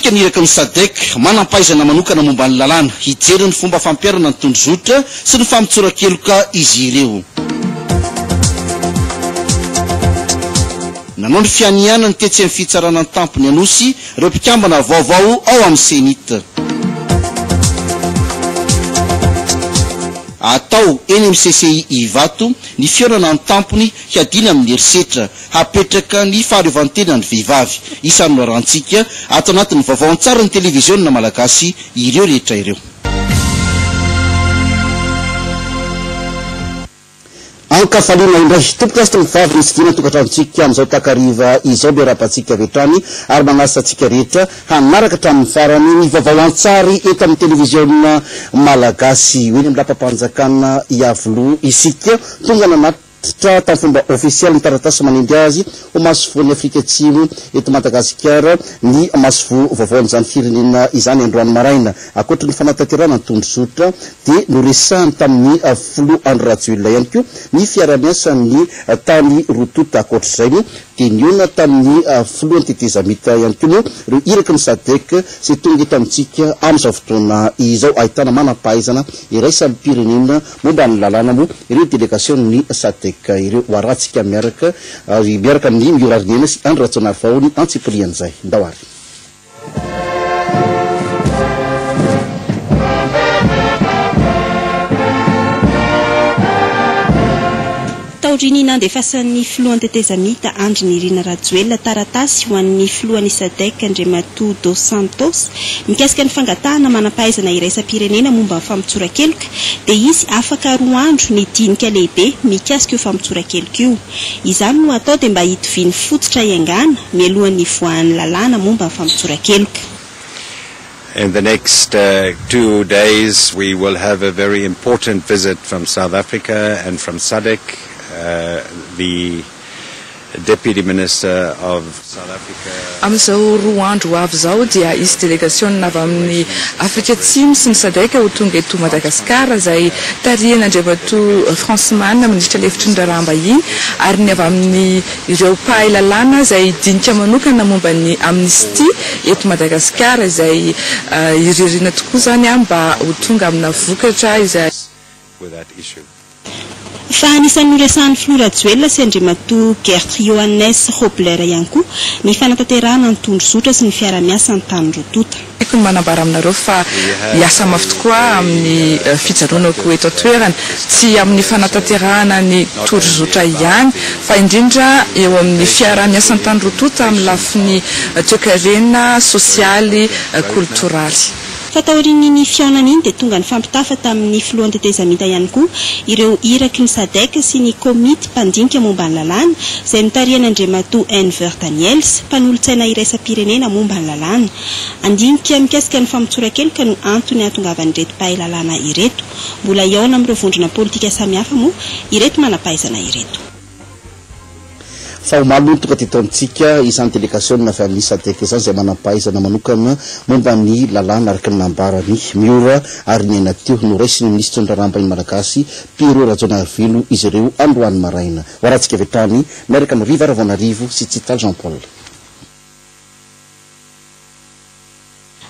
Varatsika niraka ny SADC manampaizana manokana momba ny lalàna hijery ny fomba fampiarana ny tondrozotra sy ny fampitsorakeloka izy ireo. Nanao ny fianianany tetsy amin'ny fitsarana ny tampony Anosy ireo mpikambana vaovao ao amin'ny Senita. Atao eny amin'ny CCI Ivato ny fiorana ny tampony hiadina amin'ny herisetra hapetraka ny fahareovantena ny vehivavy. Isan'ny loharantsika ato anatin'ny vaovao an-tsara ny televiziona malagasy ireo rehetra ireo. Ankafaliana indray tompoka asy mivavy ny sidina tokatrantsika amin'izao takariva izao be rapatsika vetrany ary magnasa atsika rehetra hanaraka hatramin'ny farany ny vaovao an-tsary eto amin'ny televiziona malagasy hoe ny milapampanjakana iavoloha isika tonga nanatitra tamin'ny fomba ofisialy ny taratasy manendy azy ho masovoan'ny Afrika Atsimo eto Madagasikara ny masovo vaovaon'izany firenena izany androany maraina akoatra ny fanatanterahana ny tondrozotra dia noresahany tamin'ny folo andro rajoelona ihany koa ny fiara-miasan'ny tany rotota akoatr'izay moa dia niona tamin'ny filohan'ny tetezamita ihany koa moa ireo iraka ny SADC sy tonga eto amintsika amin'izao fotoana izao ahitana manampahaizana iraisan'ny pirenena momba ny lalàna moa ireo délégationn'ny SADC ireo waratsika miaraka amin'ny miorarnena sy andro ratsonary vahony antsipolian'izay ndawary. Taorinina andefasan'ny filohan'ny tetezamita Andry Nirina Rajoelina taratasy ho an'ny filohan'ny SADC Andriamato dos Santos mikasika ny fangatahana manampahaizana iraisam-pirenena momba ny fampitsorakeloka dia izy afaka 2 andro ny dinika lehibe mikasika io fampitsorakeloka io. Izany no atao dia mba hitoviny fototra iangana mialohan'ny voan'ny lalàna momba ny fampitsorakeloka. In the next 2 days we will have a very important visit from South Africa and from SADC. The Deputy Minister of South Africa. Amizao 2 andro avy zao dia izy délégation avy amin'ny Afrika Atsimo sy ny SADC ho tonga eto Madagasikara izay tarihana Andriamato Franceman ministra lefitry ny raharaham-bahiny ary ny avy amin'ny ireo mpahay lalàna izay dinika manokana momba ny amnistia eto Madagasikara izay iririna tokoa zany mba ho tonga amina vokatra izay with that issue. Fa anisan'ny resahan'ny Filoha Rajoelina sy Andriamato Gert Johannes Robler ihany koa ny fanatanterahana ny tondrozotra sy ny fiara-miasa ny tany rotota. Ny manambara aminareo fa hiasa mafy tokoa amin'ny fijaronako eto an-toerana tsy amin'ny fanatanterahana ny tondrozotra ihany fa indrindra eo amin'ny fiara-miasa ny tany rotota amin'ny lafiny toe-karena sosialy kulturaly. Fataorian'ny fiaonan'iny dia tonga ny fampitafa tamin'ny filohan'ny tetezamita ihany koa ireo iraky ny SADC sy ny komity mpandinika momba ny lalàna izay notarihany Andriamato Enver Daniels mpanolontsaina iraisam-pirenena momba ny lalàna. Andinika mikasika ny fampitsorakeloka no antony ahatongavan'ireto mpahay lalàna ireto. Mbola iaona amin'ireo vondrona politika samihafa moa ireto manampahaizana ireto. Fa omalo tonga teto amintsika izany délégation avy amin'ny SADC izany izay manampahaizana manokana momba ny lalàna araka ny nambarany miora ary ny aina teo noraisy ny ministra ny raharaham-bahiny malagasy Pierrot Rajonavelo izy ireo androany maraina. Waratsika vetrany miaraka amin'ny Riva Ravonarivo sy Tsital Jean Paul.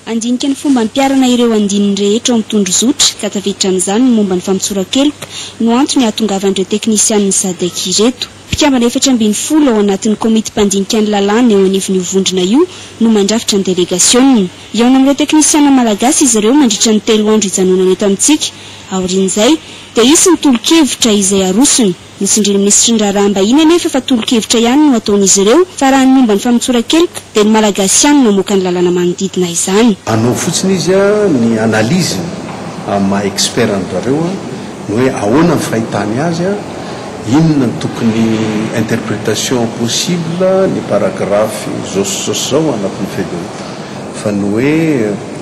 Andinika ny fomba mpiarana ireo andininy rehetra amin'ny tondrozotra ka taviditra amin'izany ny momba ny fampitsorakeloka no antony ahatongavan'ireo teknisian'ny SADC ireto. Mpikambana 440 ao anatin'ny komity mpandinika ny lalàna eo anivon'io vondrona io no mandrafitra ny délégation. Iaona amin'ireo teknisiana malagasy izy ireo mandritra ny 3 andro ijanonana eto amintsika. Aorian'izay dia isy ny tolo-kevitra izay arosony. Nisy ministra ny raharaham-bahiny anefa fa tolo-kevitra ihany no ataon'izy ireo fa raha ny momba ny fampitsorakeloka dia ny malagasy ihany no mamoaka ny lalàna manodidina izany. Anao fotsiny izy ny analyse amin'ny expert andrareo no hoe ahoana ny fahitany azy inona ny tokony interprétation possible ny paragraphe zao anatin'ny federaly fa ny hoe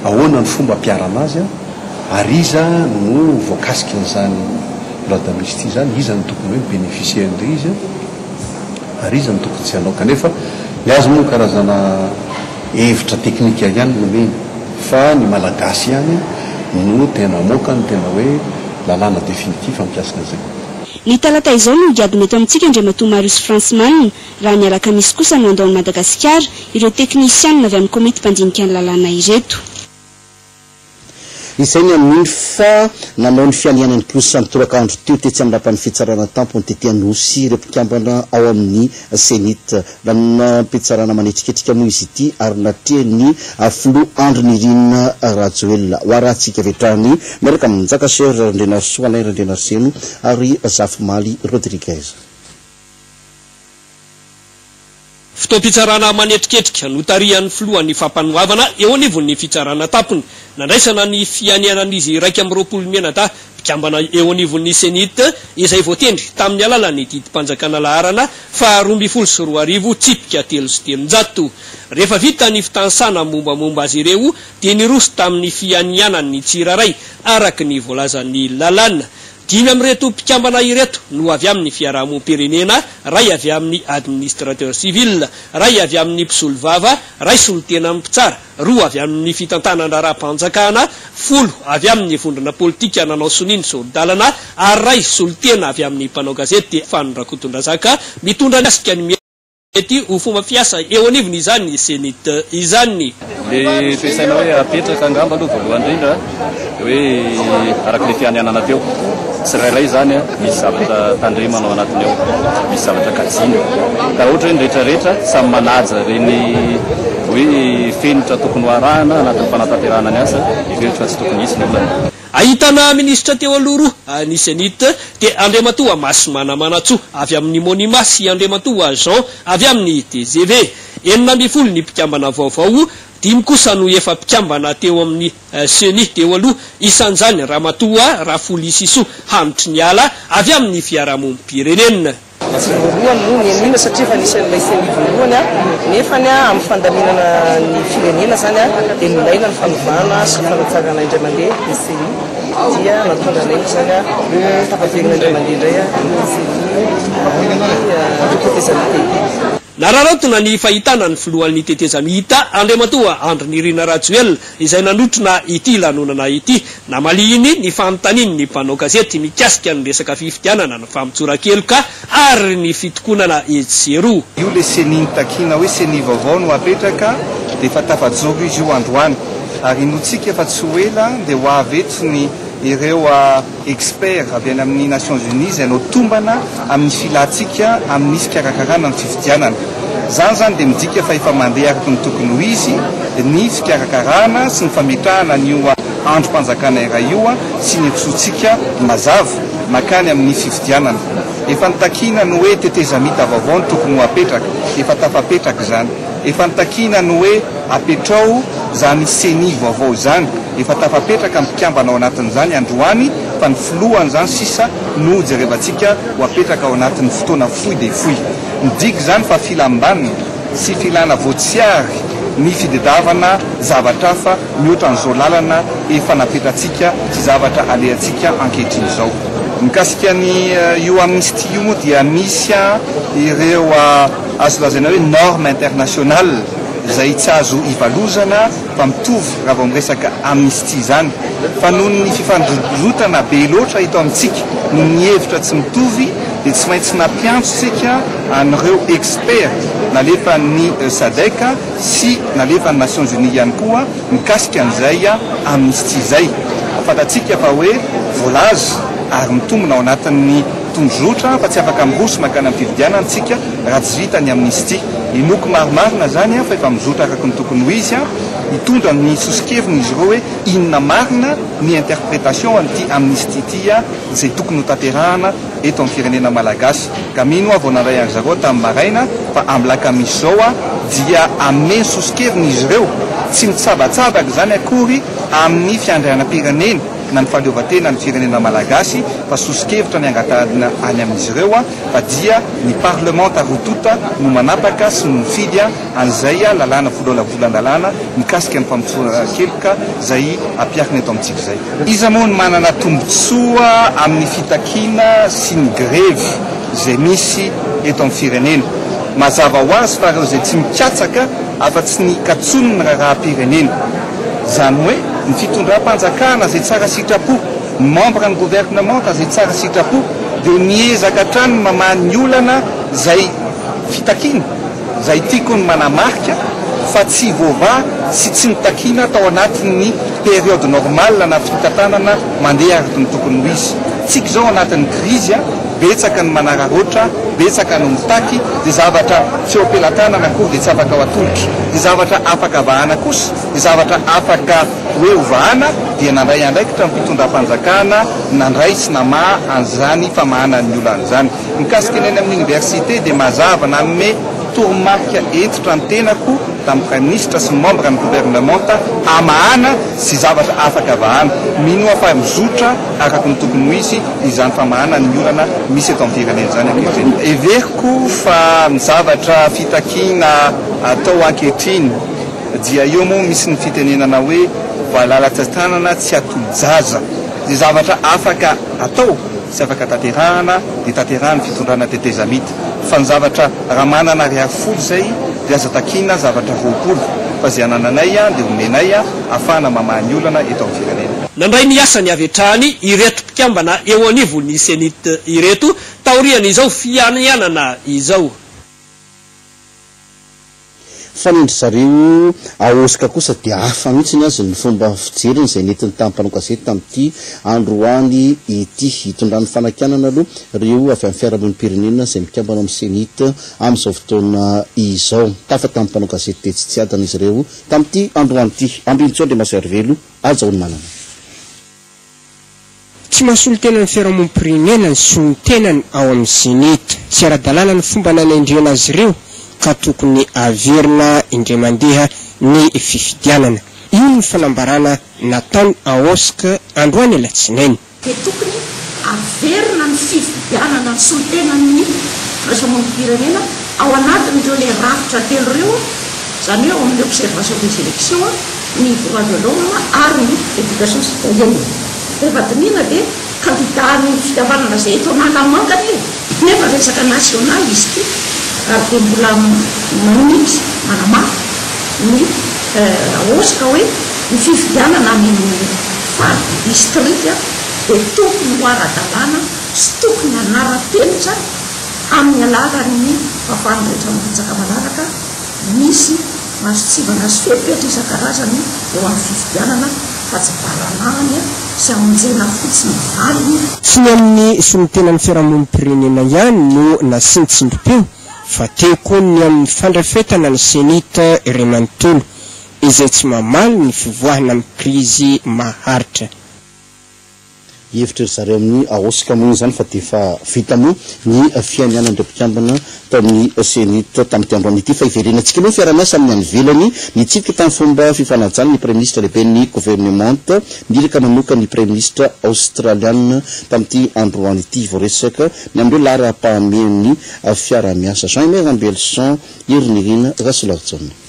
ahoana ny fomba ampiarana azy ary iza no voakasika n'izany loi d'amnistie zany iza ny tokony hoe bénéficier an'ilay izy ary iza ny tokony tsy hanao kanefa miazo moa karazana hevitra teknika ihany no meny fa ny malagasy ihany no tena moka ny tena hoe lalàna définitif ampiasana zay. Ny talata izao no diadina eto amintsika Andriamatoa Marius Fransman raha ny alakamisy kosa no andao Madagasikara ireo teknisianina avy amin'ny komity mpandinika ny lalàna ireto. Izay ny amin'ny fa nanao ny fianianany kosa nitoraka-andro teo tetsy amin'ny lapan'ny fitsarana tampony tety Anosy ireo mpikambana ao amin'ny senita lanona mpitsarana manetriketrika moa izy ity ary natria ny filoha Andry Nirina Rajoelina ho arahantsika vetrany miaraka amin'ny Njakasera Randrenarso Alain Randrenarseno ary Zafimaly Rodriguez. Fotoam-pitsarana manetriketrika notarian'ny filohan'ny fampanoavana eo anivon'ny fitsarana tampony nandraisana ny fianianan'izy raika amby roapolo menata mpikambana eo anivon'ny senita izay voatendry tamin'ny alalan'ny didim-panjakana laharana fa 24 tsipika 3 rehefa vita ny fitansana mombamomba azy ireo dia niroso tamin'ny fianianan'ny tsiraray araka ny voalazan'ny lalàna. Dimy amreto mpikambana ireto no avy amin'ny fiarahamonim-pirenena, ray avy amin'ny administrateur civil, ray avy amin'ny mpisolo vava, ray solotena mpitsara, roa avy amin'ny fitantanan-draram-panjakana, 10 avy amin'ny vondrona politika nanao soniny sorodalana, ary ray solotena avy amin'ny mpanao gazety Fanondrakotondrazaka mitondra ny asika ny mety ho fomba fiasa eo anivony izany senita izany. Le toesaina hoe apetraka angamba aloha voalohany indrindra hoe araka le fianianana teo tsirairay zany misy zavatra tandremana ao anatiny ao, misy zavatra katsina ka ohatra hoe rehetrarehetra samy manaja reny hoe fenitra tokony arahana anatin'ny fanatanterahana ny asa ireo fa tsy tokony hisy ny olana. Ahitana ministra teo aloha ny senita dia Andriamatoa Masomana Manatsoa avy amin'ny Monima sy Andriamatoa Jean avy amin'ny TGV. 9 ny mpikambana vaovao, 5 kosa no efa mpikambana teo amin'ny seni teo aloha isan'izany Ramatoa Rafoli Siso Hanitry ny ala avy amin'ny fiarahamonim-pirenena. Voalohany no nianina satria fa nisy an'ilay seni voalohany nefany amin'ny fandaminana ny firenena zany dia milaina ny fanovana sy fanatsarana indray mandeha ny seni dia natondra ilay zany tapaverina indray mandeha indray tetezamihita. Nararotona ny fahitana ny filohan'ny tetezamihita Andriamatoa Andry Nirina Rajoelina izay nanotrona ity lanonana ity namaliny ny fanontaniany ny mpanao gazety mikasika ny resaka fifidianana ny fampitsorakeloka ary ny fitokonana ejero. Io le seni takina hoe seni vaovao no apetraka dia efa tafajoro izy io androany ary notsika efa tsy ho ela dia ho avetsiny ireo expert avy any amin'ny Nations Unies izay nao tombana amin'ny filatsika amin'ny isy fikarakarana ny fifidianana. Zany zany dia midika fa efa mandeha araka ny tokony ho izy ny fikarakarana sy ny fametrahana n'io androm-panjakana iray io sy ny efisotsika mazava makany amin'ny fifidianana. Efa nitakina ny hoe tetezamihita vaovao ny tokony ho apetraka, efa tafapetraka zany. Efa nitakina ny hoe apetrao zany seni vaovao zany, efa tafapetraka mpikambana ao anatin'izany androany fa ny filohany zany sisa no jerevantsika ho apetraka ao anatin'ny fotoana fohy dia fohy. Midiky zany fa filambanina sy filana voatsiary ny fidedavana zavatra hafa mihoatra n'izao lalana efa napetratsika sy zavatra alehantsika ankehitriny izao. Mikasika ny io amnistie io moa dia misy ireo azo lazaina hoe norme internationale izay tsy azo ivalozana fa mitovy raha vao miresaka amnistie zany fa noho ny fifandrotana be loatra hito amintsika noho ny hevitra tsy mitovy dia tsy maintsy nampiantso sika an'ireo expert nalefa ny SADC sy nalefa ny Nations Unies ihany koa mikasika an'izay amnistie zay. Fantatsika fa hoe voalaza ary mitombona ao anatin'ny tondrotra fa tsy afaka miroso makany amin'ny fifidianana antsika raha tsy vita ny amnistie. Inoko maromarina zany fa efa mizotra araka ny tokony ho izy hitondra ny sosikevina izy ireo hoe inona marina ny interprétation an'ity amnistie ity izay tokony ho tanterahana eto amin'ny firenena malagasy. Ka mino vao naray an zareo tamin'ny maraina fa amin'ny lakamisy zao dia ameny sosikevina izy ireo tsy mitsabatsabaka zany akory amin'ny fiandrianam-pirenena na ny fahaleovan-tena ny firenena malagasy fa sosikevitra ny angatahana any amin'izy ireo fa dia ny parlement tarotota no manapaka sy no mifidy an'izay lalàna volalavolan-dalàna mikasika ny fampitsorakeloka izay ampiakina eto amintsika izay. Izy moa no manana tombontsoa amin'ny fitakiana sy ny grevy izay misy eto amin'ny firenena. Mazava ho azy fa ireo izay tsy mikatsaka afa-tsy ny katsoniny raha-pirenena. Zany hoe ny fitondram-panjakana zay tsara sitrapo, ny membre ny gouvernement zay tsara sitrapo dia miezaka hatrany mamany ny olana zay fitakina zay tiako ny manamarika fa tsy vova sy tsy mitakina tao anatin'ny période normale na fitantanana mandeha araka ny tokony ho izy tsika zao anatin'ny krizy betsaka ny manararoatra betsaka ny mitaky dia zavatra tsy eo ampelantanana akory dia tsy afaka ho atolotra dia zavatra afaka vahana kosa dia zavatra afaka hoe hovahana dia nandray andraikitra mpitondram-panjakana nandray sy namaha an'izany famahana ny olana zany mikasika ny any amin'ny université dia mazava na me toromarika entitra ny tenako tamin'ny prime ministre sy membre ny gouvernementa amahana sy zavatra afaka vahana minoa fa mizotra araka ny tokony ho izy izany famahana ny olana misy eto amin'ny firenena zany ankehitriny everiko fa ny zavatra fitakina atao ankehitriny dia eo moa misy ny fitenenana hoe valala-tsatanana tsy atolo-jaza dia zavatra afaka atao sy afaka tanterahana dia tanterahana fitondrana tetezamity fa ny zavatra raha manana ariary folo zay dia aza takina zavatra roapolo fa zay anananay dia omenay ahafahana mamahany olana eto amin'ny firenena nandray ny asany avy hatrany ireto mpikambana eo anivo ny senita ireto taoriana izao fianianana izao fanindry zareo aosika kosa dia hafa mihitsiny azy ny fomba fijeriny zay netiny tamin'ny gazety tamin'ity androany ity hitondrany fanakianana aloha reo avy amin'ny fiarahamonimpirenena zay mikambana amin'ny senita amin'izao fotoana izao tafa tamin'ny gazety tetsitsiadana izy reo tamin'ity androany ity ambinitso le maservelo azaony manana tsy mahasolo tena ny fiarahamonimpirenena ny solon-tenany ao amin'ny senita sy ara-dalàna ny fomba nanaindriana azy ireo ka tokony averina indray mandeha ny fifidianana io ny fanambarana nataony aosika androany alatsinainy dia tokony averina ny fifidianana ny solon-tenany fiarahamonimpirenena ao anatin'ireo le rafitra telo reo zany hoe ao amin'ny observation des élections ny droit de l'homme ary ny éducation citoyenne rehefa dinina dia kandidany fitiavanana zay eto ananamangana io nefa resaka national izy ty ary dia mbola manitsy manamafy ny aosika hoe ny fifidianana amin'ny fady distrika dia tokony ho ara-dalàna sy tokony anara-penitra amin'ny alalan'ny fafana rehetra mipitsaka manaraka misy masotsivana sy fepetra isan-karazany eo amin'ny fifidianana fa tsy baranahany sy amonjena fotsiny valiny tsy ny amin'ny solon-tenan'ny fiarahamonimpirenena ihany no nasinitsindrom-peo fa teo koa ny amin'ny fandrafetana ny senita iray manontolo izay tsy mamaly ny fivoahana amin'ny krizy maharitra hevitra ry zareo amin'ny aosika moa zany fa dia fa vita moa ny fianianandreo mpikambana tao amin'ny senita tamin'ity androany ity fa iverenantsika aloha fiara-miasa amin'ny anyvelany nitsipika tamin'ny fomba fifanajana ny premier ministre lehibe ny gouvernementa niraka manoka ny premier ministre australiana tamin'ity androany ity voaresaka ny amindreo lara-pahamean'ny fiara-miasa Jean-Aimé Rambelson Irinirina Rasolarjona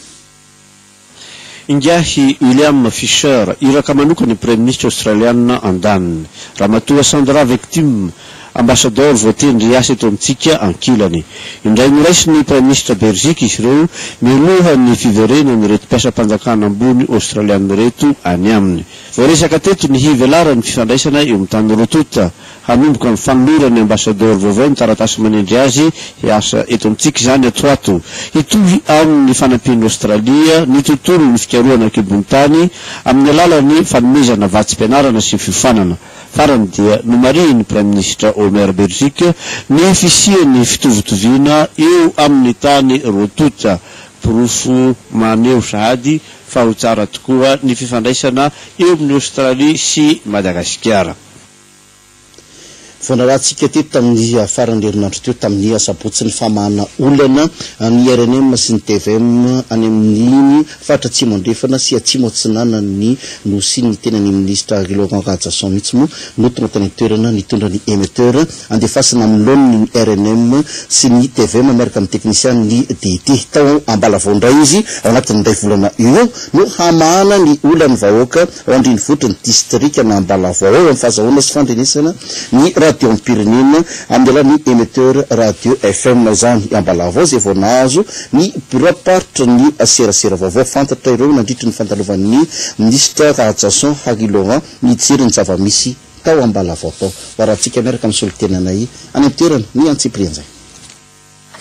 ingahy William Fisher iraka manoka ny premier ministre australiana andaniny ramatoa Sandra Victim ambassadeur voatendry asa eto amintsika ankilany indray miraisy ny premier ministre Belgique izy ireo miloha ny fiverenany reto mpiasa-mpanjakana ambony australiana reto any aminy voaresaka teto ny hivelara ny fifandraisana eo amin'ny tany rotota hanomboka amin'ny fanolorany ambassadeur vaovao ny taratasy manendry azy asa eto amintsika izany atoato hitovy amin'ny fanampian'ny Australia ny tontolo ny fikaroana akibony tany amin'ny alalany fanomezana vatsy-pianarana sy fifanana farany dia nomariny prime ministre Omer Belgique ny fisiany fitovotoviana eo amin'ny tany rotota pirofo maneho sahady fa ho tsara tokoa ny fifandraisana eo amin'ny Australie sy Madagasikara voanarahantsika teto tamin'ny farany herinandro teo tamin'ny asabotsy ny famahana olana ny RNM sy ny TVM any amin'iny faritra atsimo andrefana sy atsimo atsinana ny nosy ny tenany ministre Laurent Kajasson mihitsy moa no tonga tany toerana nitondra ny émetteur andefasana amin'lony ny RNM sy ny TVM miaraka amin'ny technicien ny DT tao ambalavondray izy ao anatin'ny ndray volana io no hamahana ny olany vahoaka ao andriny votra ny distrika na ambalavao ao amin'ny fahazahoana sy fandrenesana ny radio ampirenena amin'ny alany émetteur radio FM zany ambalavao zay vao nahazo ny bureau partre ny serasera vaovao fantatra ireo nandritra ny fantalovan'ny ministre Kajasson Laurent mijery ny zava-misy tao ambalavao tao warahantsika miaraka amin'ny solotenanay any amtoerana ny antsiprian'izay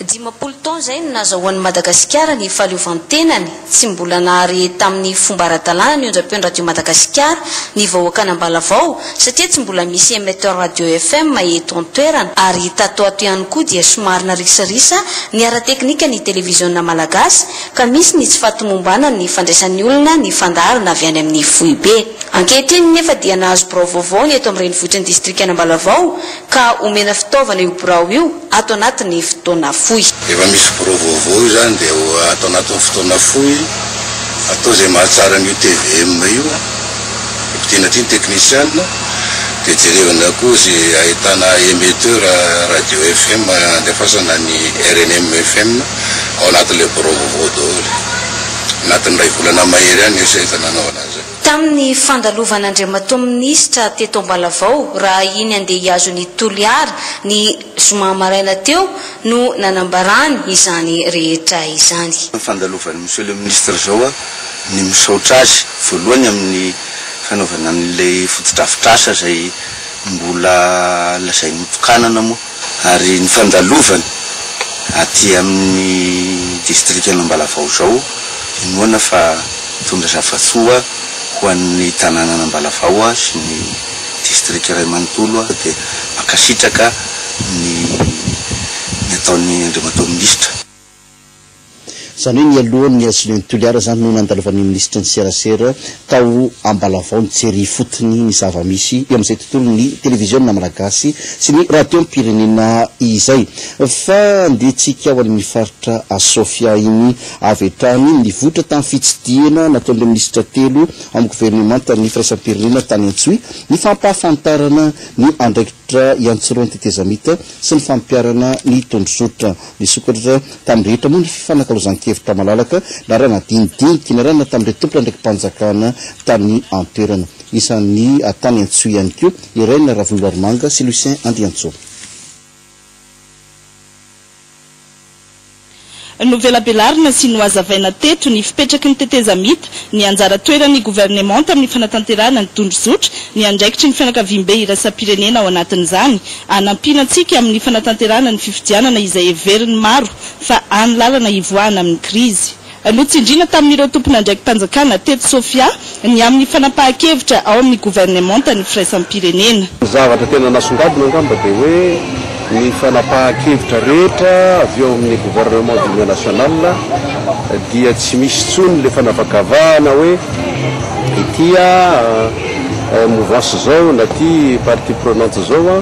10 taona zay nazahoan'ny Madagasikara ny fahaleovantenany tsy mbola nahary tamin'ny fomba ara-dalàna ny onjam-peon'ny radio Madagasikara ny vahoaka Ambalavao satria tsy mbola misy émetteur radio FM eto an-toerana ary tato ato ihany koa dia somary narisarisa ny ara-teknika ny televiziona malagasy ka misy ny tsy fahatomombana ny fandraisan'ny olona ny fandaharana avy any amin'ny foibe ankehitriny nefa dia nahazo birao vaovao ny eto amin'ny renivohitr'ny distrikt Ambalavao ka omena fitaovana io birao io ato anatin'ny fotoana foy efa misy birao vaovao zany dia ato anatin'ny fotoana foy atao zay mahatsara an'io TVM io mpitena ty ny technicien dia jerevana koa zay ahitana émetteur radio FM andefasana ny RNM FM ao anatin'ilay birao vaovao daholo anatin'ny ray volana mahery any esa hitananao anazy tamin'ny fandalovana Andriamatoa minisitra teto Ambalavao raha iny andeha hiazo ny toliara ny zoma maraina teo no nanambarany izany rehetra izany fandalovana monsieur le ministre zao ny misaotra azy voalohany amin'ny fanaovana an'ilay fotodrafitrasa zay mbola lazay mitokanana moa ary ny fandalovana aty amin'ny district Ambalavao zao inoana fa tondra zafatsoa ho an'ny tanàna Ambalavao sy ny district iray manontolo dia makasitraka ny ataon'ny Andriamatoa minisitra zany hoe ny alohan'ny azon'ny toliara zany no nandalovan'ny ministra ny serasera tao Ambalavao ny jery fotony ny zava-misy eo amin'izay tontolo ny televiziona malagasy sy ny radio pirenena izay fa andehitsika ao amin'ny faritra Sofia iny avy hatrany ny votra tamin'ny fitsidihana nataon'ilay ministra telo amin'ny gouvernemanta ny firaisam-pirenena tany Antsoy ny fampahafantarana ny andraikitra iantsoroan'ny tetezamita sy ny fampiarana ny tondrozotra nisokatra tamin'ny rehetra moa ny fifanankalozan-kevitra malalaka na raha nadinidinika na raha na tamin'ireo tompona ndraiky mpanjakana tany antoerana isan'ny tany Antsoy ihany koa iraina Ravoloaromanga sy Lucien Andiantso novelabelarina sy noazavaina teto ny fipetraky ny tetezamita ny anjara toerany gouvernement amin'ny fanatanterahana ny tondrozotra ny andraikitry ny fianakaviam-be iraisam-pirenena ao anatin'izany anampiana antsika amin'ny fanatanterahana ny fifidianana izay everiny maro fa any lalana ivoahana amin'ny krizy notsindrina tamin'ireo tompona andraiky mpanjakana teto Sofia ny amin'ny fanapahan-kevitra ao amin'ny gouvernement ny firaisam-pirenena zavatra tena nasongadina angamba dia hoe ny fanapahan-kevitra rehetra avy eo amin'ny gouvernement d'union nationale dia tsy misy tsony le fanavakavahana hoe itya mouvance zao na ty partie prenante zao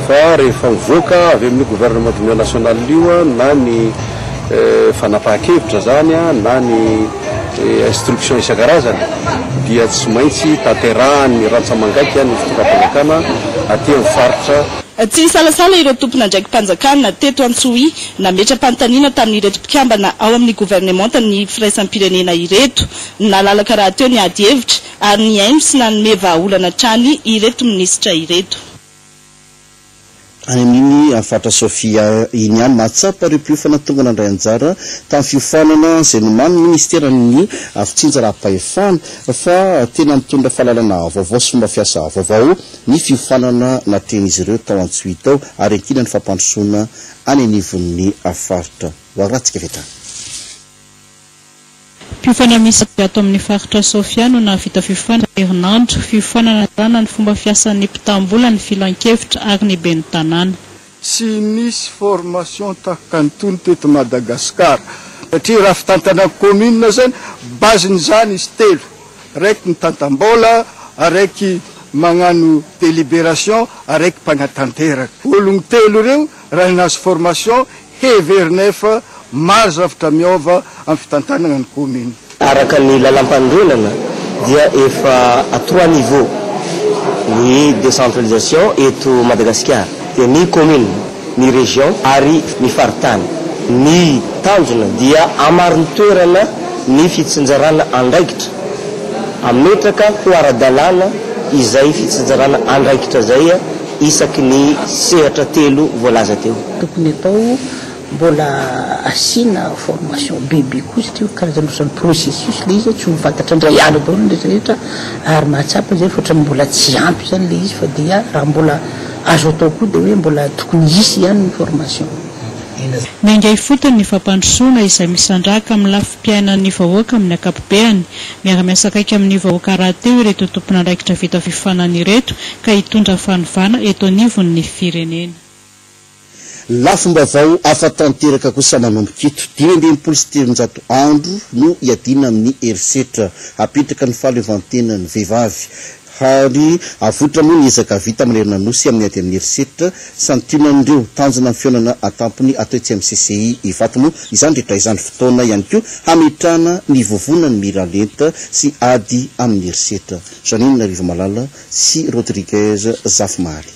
fa rehefa mivoaka avy amin'ny gouvernement d'union nationale io na ny fanapahan-kevitra zany na ny instruction isan-karazany dia tsy maintsy tanterahany rantsamangaiky ny fitondram-panjakana aty amin'ny faritra tsy nisalasala ireo tompona andraiky mpanjakana teto Antsoy nametra-panontaniana tamin'ireto mpikambana ao amin'ny gouvernement ny firaisam-pirenena ireto nalalaka raha teo ny ady hevitra ary ny aino sy nanome vahaolana trany ireto minisitra ireto any amin'iny faritra Sofia iny ihany mahatsapa ireo mpiofana tonga nandray anjara tamin'ny fiofanana izay nomany ministeran'ny fitsinjaram-pahefana fa tena mitondra fahalalana vaovao sy fomba fiasa vaovao ny fiofanana natrehan'izy ireo tao Antsoy tao ary ankina ny fampandrosoana any anivon'ny faritra hoaratsika vetrany Fiofana misy ato amin'ny faritra Sofia no navita fiofana herinandro fiofanana tanana ny fomba fiasan'ny mpitambola ny filan-kevitra ary ny ben'ny tanàna sy misy formation takantony teto Madagasikara satria raha fitantana commune zany baziny zany izy telo raiky ny tantam-bola araiky magnano délibération araiky mpanatanteraka ologno telo reo raha nazo formation heverinefa maro zavatra miova amin'ny fitantanana ny commune araka ny lalam-pandronana dia efa à 3 niveaux ny décentralisation eto Madagasikara dia ny commune ny région ary ny faritany ny tanjona dia amariny toerana ny fitsinjarana andraikitra ametraka ho ara-dalàna izay fitsinjarana andraikitra zay isaky ny sehatra telo voalaza teo tokony atao mbola asina formation bebe koa satria karazan'osan'ny processus le izy tsy ho fantatra ndray ala daholo rehetrarehetra ary mahatsapa zay fa ohatrany mbola tsy ampy zany le izy fa dia raha mbola azo atao koa dia hoe mbola tokony isy ihany ny formation. Miangay fotony ny fampandrosoana izay misandraka amin'ny lafim-piainan'ny vahoaka amin'ny ankapobeny miara-miasa akaiky amin'ny vahoaka rahateo ireto tompon'andraikitra vita fifanana ireto ka hitondra fanovana eto anivon'ny firenena. Lafim-baovao afa-tanteraka kosa manomboka eto 570 andro no iadina amin'ny herisetra apetraka ny fahaleovantenan'ny vehivavy ary avotra moa niezaka vita amin'irena nosy amin'ny ady amin'ny herisetra santionan'ireo tanjona amin'ny fiaonana atampony atoetsy amin'ny CCI ivato moa izany rehetra izany fotoana ihany koa hametrana ny vovonany miralenta sy ady amin'ny herisetra. Janine Rivo Malala sy Rodriguez Zafmary.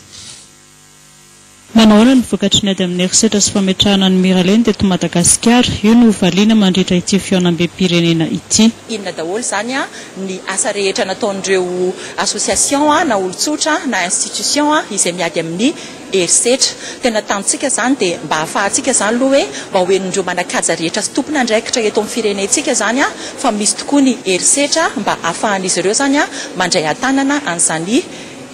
Manahoana ny vokatry ny ady amin'ny herisetra sy fametrahana ny miralenta eto Madagasikara, io no valiana mandritra ity fiaonam-be-pirenena ity. Inona daholo zany ny asa rehetra nataon'ireo association na olon-tsotra na institution izay miady amin'ny herisetra. Tena tantsika zany dia mba ahafahantsika zany aloha hoe mba hoenindreo manakaja rehetra sy tompon'andraikitra eto amin'ny firenentsika zany fa misy tokoa ny herisetra mba ahafahan'izy ireo zany mandray antanana an'izany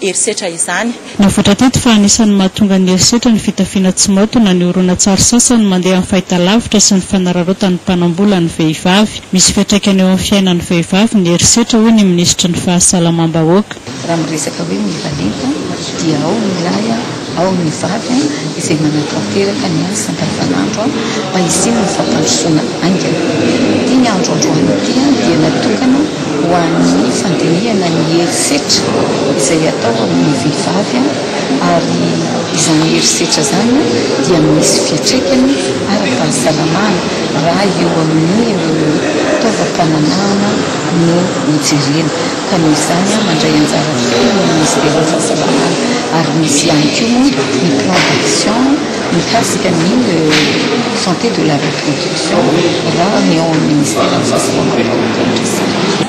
herisetra izany. Navoatra teto fa anisan'ny mahatonga ny herisetra ny fitafiana tsy maotona ny horonan-tsary sasany mandeha amin'ny fahitalavitra sy ny fanararotan'ny mpanambola ny vehivavy. Misy fiantraikany eo amin'ny fiainan'ny vehivavy ny herisetra hoy ny minisitry ny fahasalamam-bahoaka. Raha miresaka hoe mivalenta dia ao ny lahy ao ny vavy izay manatanteraka ny asa andavanandro mba hisiny ny fampandrosoana aingana. Ity ny andro androany ity dia natokana ho an'ny fandinihana ny herisetra izay atao amin'ny vehivavy ary izany herisetra zany dia misy fiantraikany ara-pahasalamana raha eo amin'ny fitaovam-pananahana no mijerena ka noho izany mandray anjara tokoa ny ministera fahasalamana ary misy ihany koa ny plan d'action mikasika ny santé de la reproduction raha ny ao amin'ny ministera fahasalamana.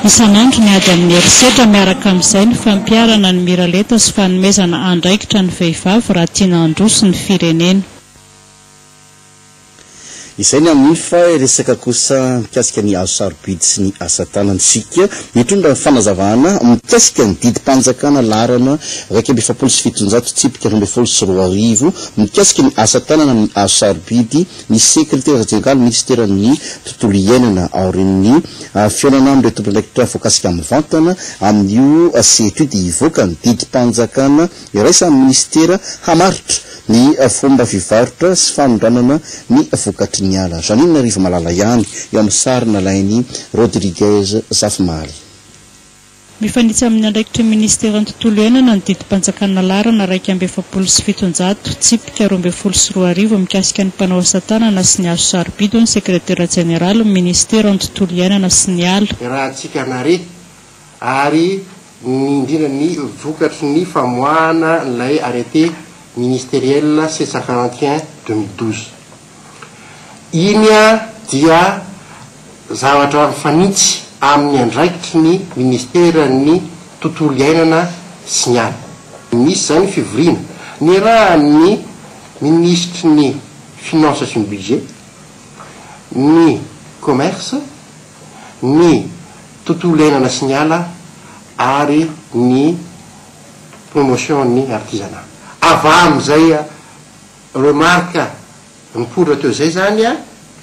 Isan'andro ny ady amin'ny herisetra miaraka amin'izay ny fampiarana ny miralenta sy fanomezana andraikitra ny vehivavy raha tiana handroso ny firenena. Izay ny amin'ny fa resaka kosa mikasika ny azo sarobidy sy ny asa tanantsika mitondra ny fanazavana mikasika ny didim-panjakana larana 2700 tsipika 24 mikasika ny asa tanana amin'ny azo sarobidy ny sekretera jeneraly ministeran'ny tontolo iainana aorin'ny fiaonana amin'ireo tompon'andraikitra voakasika amin'ny vantana amin'io sy etude ivoaka ny didim-panjakana iraisan'ny ministera hamaritra ny fomba fivarotra sy fanondranana ny vokatry ny ala. Janine Rivo Malala ihany eo amin'ny sary nalainy Rodriguez Zafmary. Mifanitsy amin'ny andraikitra ministeran'ny tontolo iainana ny didim-panjakana larana 270 tsipika 24 mikasika ny mpanao asa tanana sy ny azo sarobidy ny sekretera jeneraly ministeran'ny tontolo iainana sy ny ala. Raha antsika nare ary ny indrindra ny vokatry ny famoahana ilay arrêté ministériel 741/2012. Iny dia zavatra mifanitsy amin'ny andraikitry ny ministeran'ny tontolo iainana sy ny ala. Misy zany fivoriana ny raha ny ministre ny finance sy ny budget, ny commerce, ny tontolo iainana sy ny ala ary ny promotion ny artisanat. Ava amin'izay remarka mipodra teo zay zany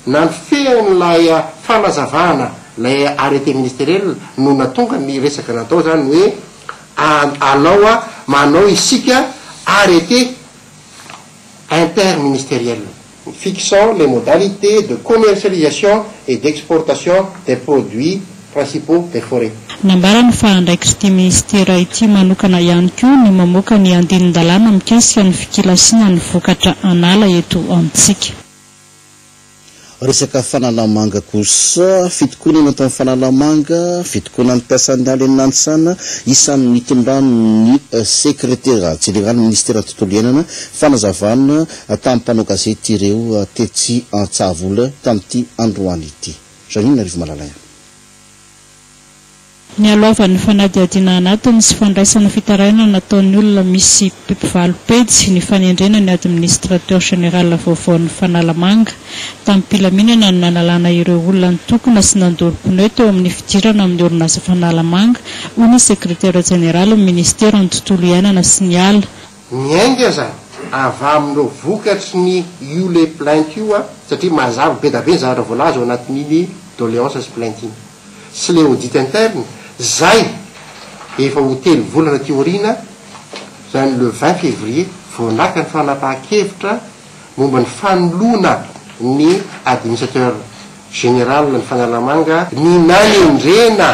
na ny fean'ilay fanazavana lay arrêté ministériel no natonga ny resaka natao zany hoe alao manao isika arrêté interministériel fixant les modalités de commercialisation et d'exportation des produits principaux des forêts. Nambarany fa andraikitra ministera ity manokana ihany koa ny mamoaka ny andinin-dalàna mikasika ny fikilasiana ny vokatra anala eto amintsika. Resaka fanalamanga kosa fitokonana atao amin'ny fanalamanga fitokonana ny mpiasan'ny ala eny Nanisana isan'ny mitondrano ny sekretera jeneraly ministera tontolo iainana fanazavana tamin'ny mpanao gazety ireo tetsy Antsavola tamin'ity androany ity. Janine Rivo Malala. ny alovan'ny fanadiadina anatiny sy fandraisana fitaraina nataon'ny olona misy mpivalopejy ny fanendrena ny administrateur général vaovaon'ny Fanalamanga tamin'ny mpilaminana no nanalana ireo olona nitokona sy nandoro-pneu teo amin'ny fidirana amin'ny orinasa Fanalamanga hoy ny secrétaire général amin'ny ministère ny tontolo iainana sy ny ala. Miainga zany ava amin'ireo vokatry ny io le plainte io satria mazava be da be zavatra voalaza ao anatin'iny doléance sy plainte iny sy le audit interne zay efa ho telo volana teorina zany le 20 février vonaka ny fanapahan-kevitra momba ny fanoloana ny administrateur général ny Fanalamanga ny nanendrena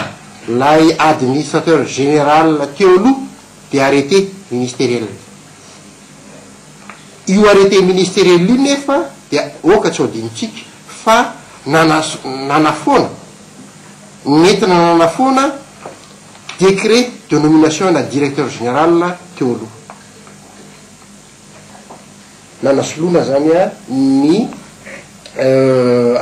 lay administrateur général teo aloha de arrêté ministériel. Io arrêté ministériel io nefa dia oka tsy hodinitsika fa nanafona nentina nanafona décret de nomination na directeur général teo aloha nanasoloana zany ny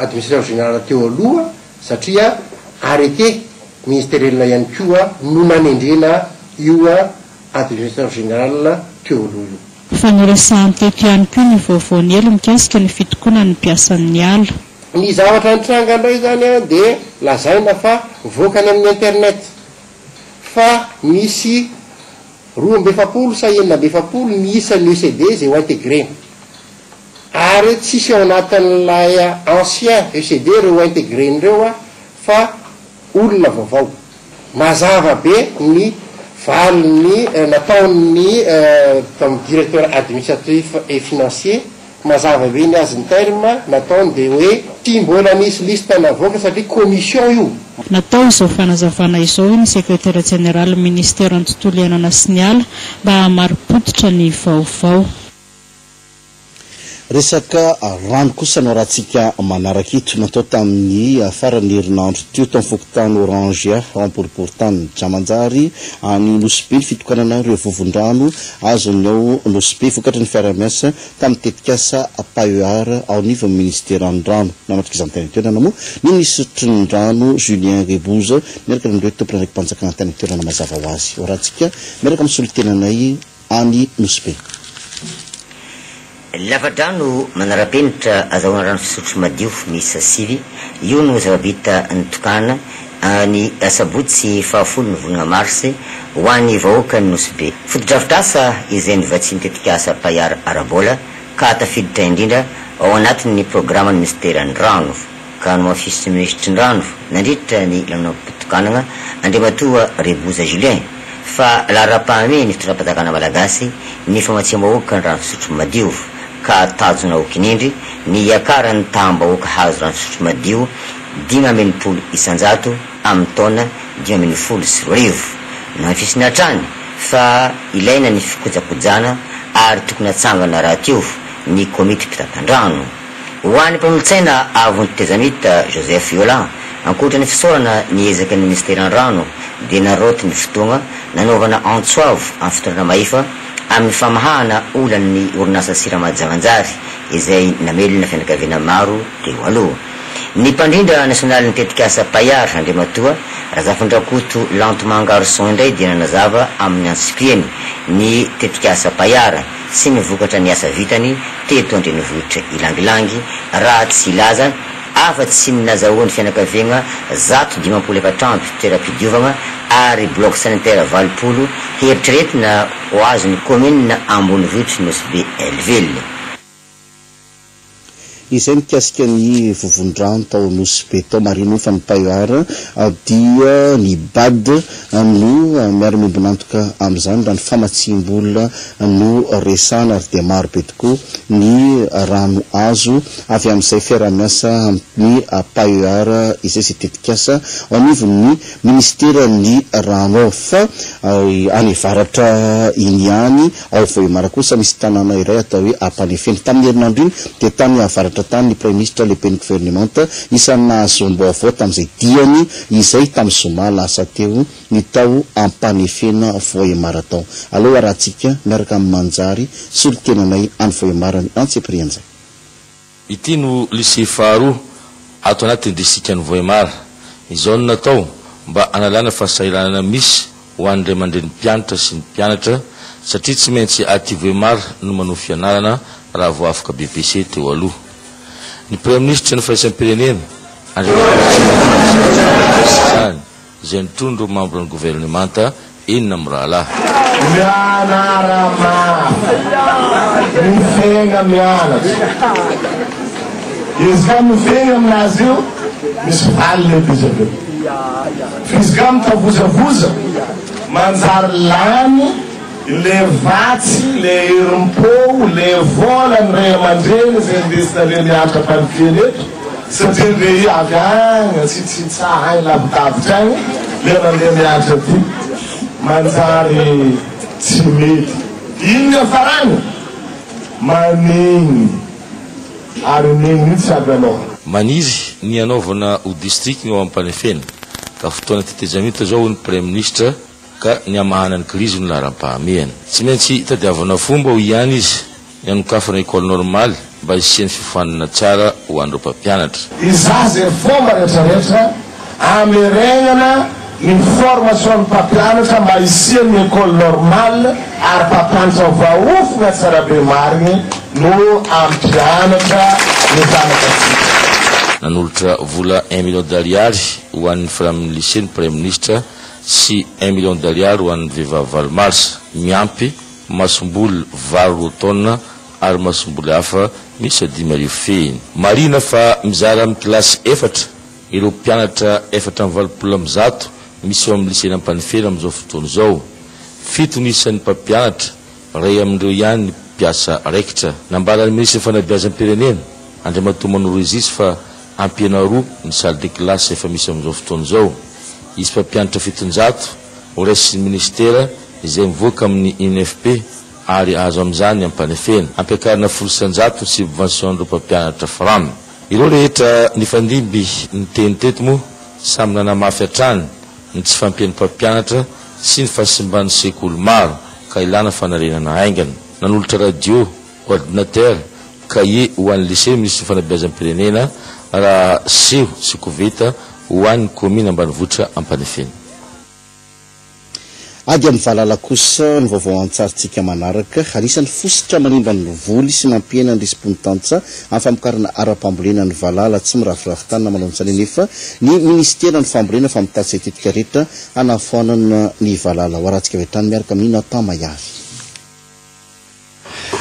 administrateur général teo aloha satria arrêté ministériel ihany koa no nanendrena io administrateur général teo aloha io. Fanoresahany teto ihany koa ny vaovaony elo mikasika ny fitokonany mpiasan'ny ala. Ny zavatra nitranga indray zany dia lazaina fa voakany amin'ny internet fa misy 200 sa 900 ny isan'ny ECD zay ho intégré ary tsisy ao anatin'ilay ancien ECD reo intégré-reo fa olona vaovao mazava be ny valiny nataony directeur administratif et financier mazava be ny azy ny terme nataony de hoe ty mbola nisy liste navoaka satria commission io. Natao izao fanazavana izao ny secrétaire général ministère ny tontolo iainana sy ny ala mba hamaripototra ny vaovao. Resaka rano kosa no rahantsika manaraka ito natao tamin'ny farany herinandro teo tamin'ny fokotany Orange Ramporiportany Jamanjary any Nosbe ny fitokanana ireo vovon-drano azony ao Nosbe vokatry ny fiara-miasa tamin'ny tetikasa PAER ao niva ministère ny rano namatrika izany tany toerana moa ny ministre ny rano Julien Rebouza miaraka amin'ireo tompona ndraiky mpanjakana tany toerana mazava ho azy rahantsika miaraka amin'ny solotenanay any Nosbe. Lavadrano manara-penitra azahoana rano fisotro madio misy sivy io no zava-bita nitokana ny sabotsy fahafolo ny volana marsy ho an'ny vahoaka ny Nosbe. Foto-drafitrasa izay nivatsy mitetika asa PAER arabola ka tafiditra indrindra ao anatin'ny programa ny ministère ny rano ka no afisy ministre ny rano nandritra ny lanam-pitokanana Andriamatoa Rebouza Julien fa lara-pahame ny fitondram-panjakana malagasy ny famatsia-bahoaka ny rano fisotro madio ka tazona okinindry ny akarany tahambahoaka hazo rano fisotro madio 500 isanjato amin'ny taona 510 no afisiny hatrany fa ilaina ny fikojakojana ary tokony hatsangana raha teo ny komity mpitatandrano ho an'ny mpamolotsaina avy tezamita Joseph Yolan ankoatra ny fisaorana ny ezaka ny ministère ny rano dia naroty ny fotoagna nanaovana antsoavo amin'ny fotoana maifa amin'ny famahana olan'ny orinasa Sirama Jamanjary izay namelona fianakaviana maro teo aloha. Ny mpandrindra nasionaly ny tetikasa PAER Andriamatoa Razafindrakoto Lentement Garçon indray dia nanazava amin'ny antsipieny ny tetikasa PAER sy ny vokatra ny asa vitany teto andrenivohitra ilangilangy raha tsy ilaza afa-tsy sy ny nazahoan'ny fianakaviana 154 toeram-pidiovana ary bloc sanitaire 20 heritreretina ho azon'ny commune Ambonivohitra Nosbe Elville. Izay mikasika ny vovon-drano tao Nosbe tao marino fa ny PAER dia ny BAD no miara-mimby nantoka amin'izany raha ny famatsim-bola no resana ary dia maro be tokoa ny rano azo avy amin'izay fiara-miasa ny PAER izay sy tetikasa ao anivon'ny ministère ny rano fa any varatra iny ihany ao Vohemara kosa misy tanàna iray atao hoe Ampanefeny tamin'ny herinandro iny dia tany avaratra tany ny premier ministre lepeny gouvernemanta isan'ny nahazombo avao tamin'izay diany izay tamin'ny Zoma lasa teo ny tao Ampanefena Vohemara tao. Aloha rahantsika miaraka amin'ny Manjary solotenanay any Vohemara ny antseprianjay. Ity no lycée faharoa ato anatin'ny district ny Vohemara izao no natao mba analana fahasahiranana misy ho an'ireo mandreny mpianatra sy ny mpianatra satria tsy maintsy ativemar no manao fianarana raha vo afaka BBC teo aloha. Ny premier ministre ny firaisam-pirenena andrezany izay nitondro membre ny gouvernementa inona amin'ny rahalahy. Mianarama mifegna mianatra izy ka mifegna aminazy io misy valy lehibe izy aveo fizy ka mitavozavoza manjary lany le vatsy le herim-po le vola ny ray aman-dreny zay ndesinareo mianatra mpanifeny eto satria le avy agny tsitsitsaha agny lavidavitra agny le nandeha mianatra ty manjary tsy mety inona farany manigny ary nigny mihitsy aby anao maniry ny anaovana ho district ao ampanefena ka fotoana tetezamita zao ny premier ministre ka ny amahana ny krizy no laharam-pahamehana tsy maintsy tadiavana fomba ho ihany izy ny anokafana école normale mba hisiany fifoanana tsara ho an'ireo mpampianatra. Iza zay fomba rehetrarehetra ameregnana ny formation ny mpampianatra mba hisiany école normale ary mpampianatra vaofina tsara be marigny no ampianatra ny zanakatsika. Nanolotra vola 1 million d'ariary ho an'ny filamin'ny lycée ny premier ministre sy 1 million d'ariary ho an'ny vehivavy valomarsa miampy masomboly valo roa taona ary masomboly hafa misy 10,000 fehiny. Marina fa mizara amin'ny kilasy efatra ireo mpianatra 420 misy eo amin'ny lycée Ampanifera amin'izao fotoana izao. 7 nisan'ny mpampianatra ray amin'ireo ihany ny mpiasa raikitra. Nambarany ministre ny fanabeazam-pirenena Andriamatoa Manoro izy fa ampiana roa ny salle de classe efa misy amin'izao fotoana izao. Izy mpampianatra 700 ho raisy ny ministera izay mivoaka amin'ny INFP ary azo amin'izany Ampanefena ampiakarina 900 ny subvention ireo mpampianatra frame. Ireo rehetra nifandimby ny teny teto moa samy nanamafy hatrany ny tsy fampian'ny mpampianatra sy ny fahasimbany sekoly maro ka ilana fanarenana aingana. Nanolotra radio, ordinateur, cahier ho an'ny lycée ministre fanabeazam-pirenena raha seho sy koveta ho an'ny commune ambanivohitra Ampanefena. Ady amin'ny valala kosa ny vaovao antsarintsika manaraka anisan'ny fositra manimba ny voly sy mampiena ny respontansa amin'ny famokarana ara-pambolena ny valala tsy miravoravo tanina manao nefa ny ministera ny fambolena fa mitatsa itetika rehetra hanafoanana ny valala ho arantsika vetrany miaraka amin'ny Nathan Mayavy.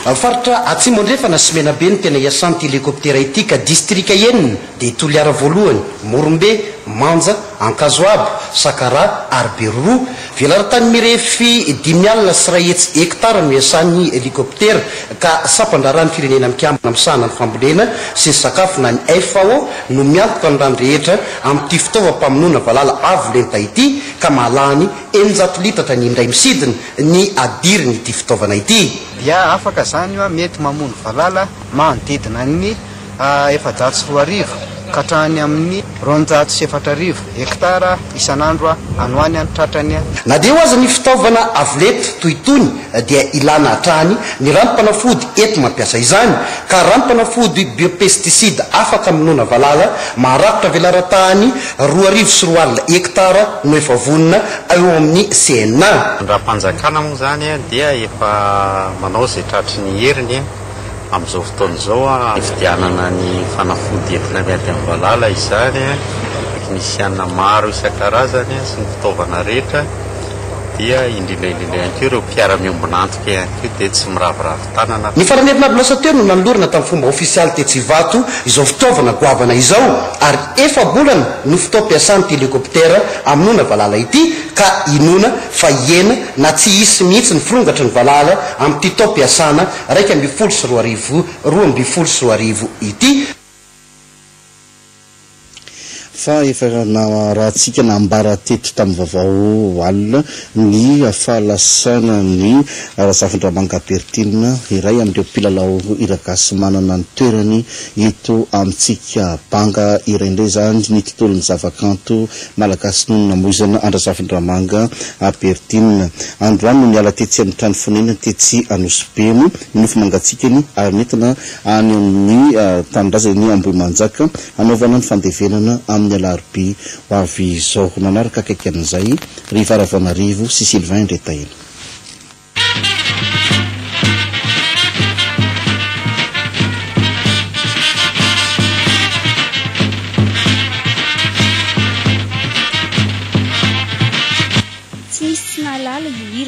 Faritra atsimo andrefana Simena be ny tena iasanty helikoptera ity ka distrika enina dia Toliara voalohany, Morombe, Manja, Ankazoabo, Sakara ary Beroro velara-tany mirefy 5,000 sy 1 hektara no iasan'ny helikoptera ka sampandrarany firenena mikambana misahana ny fambolena sy ny sakafo na ny FAO no miantoka ny rano rehetra amin'ity fitaovam-pamonoana valala avo lenta ity ka mahalany 900 litatra ny indray misidina ny adiriny ity fitaovana ity. Dia afaka zany mety mamono valala manodidina ny 420 ka hatrany amin'ny 240 hektara isan'andro anoany any tratrany. Na dia hoazy ny fitaovana avolety toitony dia ilana hatrany ny ranom-panafody eto mampiasa izany ka ranom-panafody biopesticide afaka aminona valala maharakotra velaran-tany 2,4 hektara no efa vonona eo amin'ny CNA. Raha-panjakana moa zany dia efa manao zay tratry ny heriny amin'izao fotoana izao fidianana ny fanafody entina miady amin'ny valala izany teknisiana maro isan-karazany sy ny fitaovana rehetra dia indrindra ihany koa ireo mpiara-miombona antoka ihany koa dia tsy miravoravo tanana. Ny faranetina Ablasa teo no nanolorana tamin'ny fomba ofisialy Tetsivato izao fitaovana goavana izao ary efa bolana no fitaom-piasan'ny helikoptera aminona valala ity ka inona fa iena na tsy hisy mihitsy ny firongatra ny valala amin'ity taom-piasana 2,4 ity. Fa efa rahantsika nambara teto tamin'ny vaovao alina ny fahalasana ny Razafindramanga Pertinina iray amin'ireo mpilalao Iragasy manana ny toerany eto amintsika banga iray indray zany ny tontolon'ny zavakanto malagasy noho namoizana Razafindramanga Pertinina. Androany no miala tetsy amin'ny trano fonenana tetsy Anosibeno nofo mangatsikany ary nentina any amin'ny tanindrazany Ambohimanjaka anaovana ny fandevenana amin'ny amin'ny alarobia ho avy izao manaraka akaiky an'izay ry Varavamarivo sy Sylvain Ndretaina.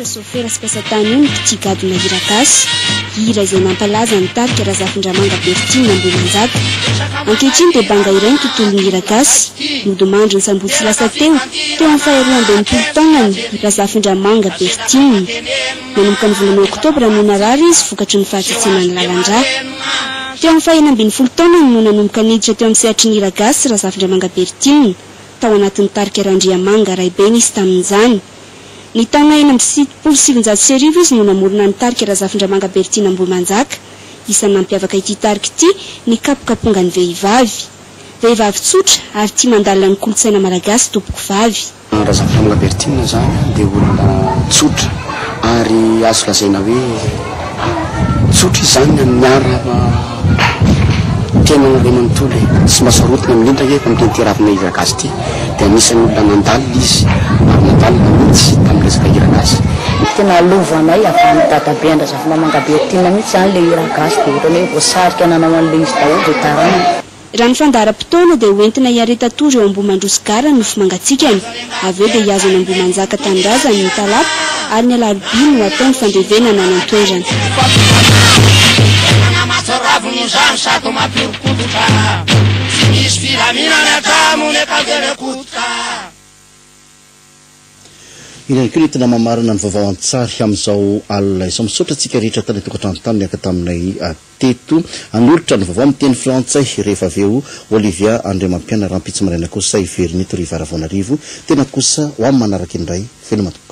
Sofera sy mpasatany io ny kitigadona hira gasy hira izay nampalaza ny tarika Razafindramanga Bertine Ambohimanjaka. Ankehitriny dia banga iray ny tontolon'ny hira gasy nodimandry ny sambotsy lasa teo amin'ny faharoa-ambin'ny taonany Razafindramanga Bertine. Manomboka ny volana Oktobra no narary izy vokatry ny fahatsitsinany lalandra. Teo amin'ny faha-enambin'ny taonany no nanomboka niditra teo amin'ny sehatry ny hira gasy Razafindramanga Bertine tao anatin'ny tarika Randriamanga Raibe nisy tamin'izany. Ny taona 1970 izy no namorona ny tarika Razafindramanga Bertine Ambohimanjaka. Isan'ny nampiavaka ity tarika ity ny kapokaponga ny vehivavy tsotra ary tia mandalina ny kolotsaina malagasy tompoko vavy. Razafindramanga Bertine zany dia olona tsotra ary azo lazaina hoe tsotra izany amin'ny ara tena ray manontolo sy masarotina amin'indra efa amin'ny tenteravina hira gasy ity dia anisany olona nandalina izy ary nandalina mihitsy tamin'ny resaka hira gasy. Tena alovanay avy amin'ny dadabe Razafindramanga Bertine mihitsy zany le hira gasy dia ohatrany hoe voasarika nanao an'ilay izy daholo dia tarana. Raha ny fandaharam-potoana dia hoentina hiaretatory eo Ambohimandrosikara ny nofo mangatsikany. Avy eo dia hiazana Ambohimanjaka tanindrazany ny talata ary ny alarobia no atao ny fandevenana nantoerana. Ilay koa tena mamarina ny vaovao an-tsary amin'izao alina izao misaotra antsika rehetra tany tokantrano tany niaka taminay teto anolotra ny vaovao amin'ny teny frantsay rehefa avy eo Olivia Andriamampianara rampitsy maraina kosa iveriny eto ry Varavamarivo tena kosa ho amin'ny manaraka indray veloma.